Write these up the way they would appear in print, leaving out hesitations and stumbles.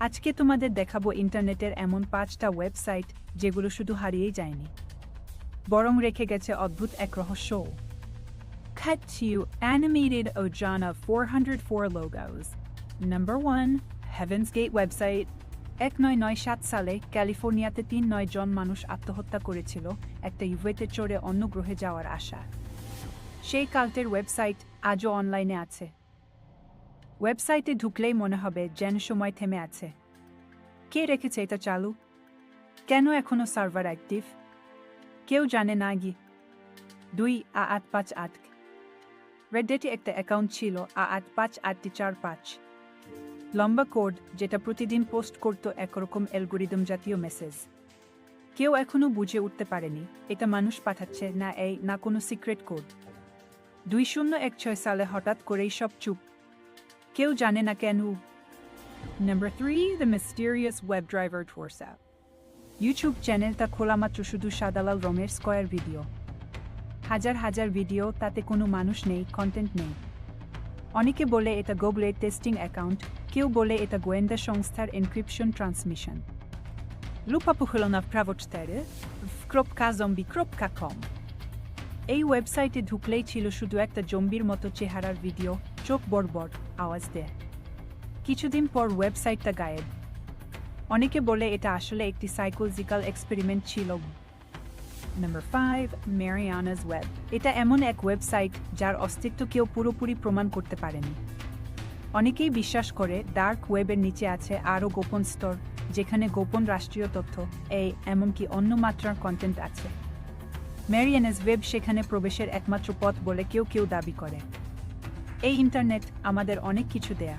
আজকে তোমাদের দেখাবো ইন্টারনেটের এমন 5টা ওয়েবসাইট যেগুলো শুধু হারিয়েই যায়নি, বরং রেখে গেছে অদ্ভুত এক রহস্য। Cut to animated Ojana 404 logos. Number 1. Heaven's Gate website. 1997 সালে ক্যালিফোর্নিয়াতে 3 জন মানুষ আত্মহত্যা করেছিল একটা ইউভেতে চড়ে অন্য গ্রহে যাওয়ার আশা। সেই কাল্টের ওয়েবসাইট আজও অনলাইনে আছে। ওয়েবসাইটে ঢুকলেই মনে হবে যেন সময় থেমে আছে। কে রেখেছে এটা চালু? কেন এখনো সার্ভার অ্যাক্টিভ? কেউ জানে না। 2 858 রেডিটে একটা অ্যাকাউন্ট ছিল 85845 লম্বা কোড, যেটা প্রতিদিন পোস্ট করত একরকম অ্যালগরিদম জাতীয় মেসেজ। কেউ এখনো বুঝে উঠতে পারেনি এটা মানুষ পাঠাচ্ছে না কোনো সিক্রেট কোড। 2016 সালে হঠাৎ করেই সব চুপ, কেউ জানে না কেন। Number 3. The mysterious WebDriver WhatsApp. YouTube চ্যানেলটা খোলা মাত্র শুধু সাদালাল রঙের স্কয়ার ভিডিও, হাজার হাজার ভিডিও, তাতে কোনো মানুষ নেই, কন্টেন্ট নেই। অনেকে বলে এটা গুগলের টেস্টিং অ্যাকাউন্ট, কেউ বলে এটা গোয়েন্দা সংস্থার encryption transmission. Lupapuchelona Pravoctere, v.zombie.com. এই ওয়েবসাইটে ঢুকলেই ছিল শুধু একটা জম্বির মতো চেহারার ভিডিও, চোখ বড়, আওয়াজ দেয়। কিছুদিন পর ওয়েবসাইটটা গায়েব। অনেকে বলে এটা আসলে একটি সাইকোলজিক্যাল এক্সপেরিমেন্ট ছিল। Number 5. Mariana's Web. এটা এমন এক ওয়েবসাইট যার অস্তিত্ব কেউ পুরোপুরি প্রমাণ করতে পারেনি। অনেকেই বিশ্বাস করে ডার্ক ওয়েবের নিচে আছে আরও গোপন স্তর, যেখানে গোপন রাষ্ট্রীয় তথ্য এমনকি অন্য মাত্রার কন্টেন্ট আছে। ম্যারিয়ানাস ওয়েব সেখানে প্রবেশের একমাত্র পথ বলে কেউ দাবি করে। এই ইন্টারনেট আমাদের অনেক কিছু দেয়া,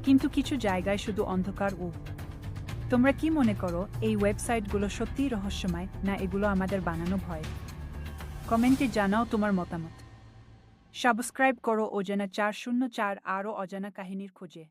কিন্তু কিছু জায়গায় শুধু অন্ধকার। তোমরা কি মনে করো, এই ওয়েবসাইটগুলো সত্যিই রহস্যময়, না এগুলো আমাদের বানানো ভয়? কমেন্টে জানাও তোমার মতামত। সাবস্ক্রাইব করো অজানা 404 আরও অজানা কাহিনীর খোঁজে।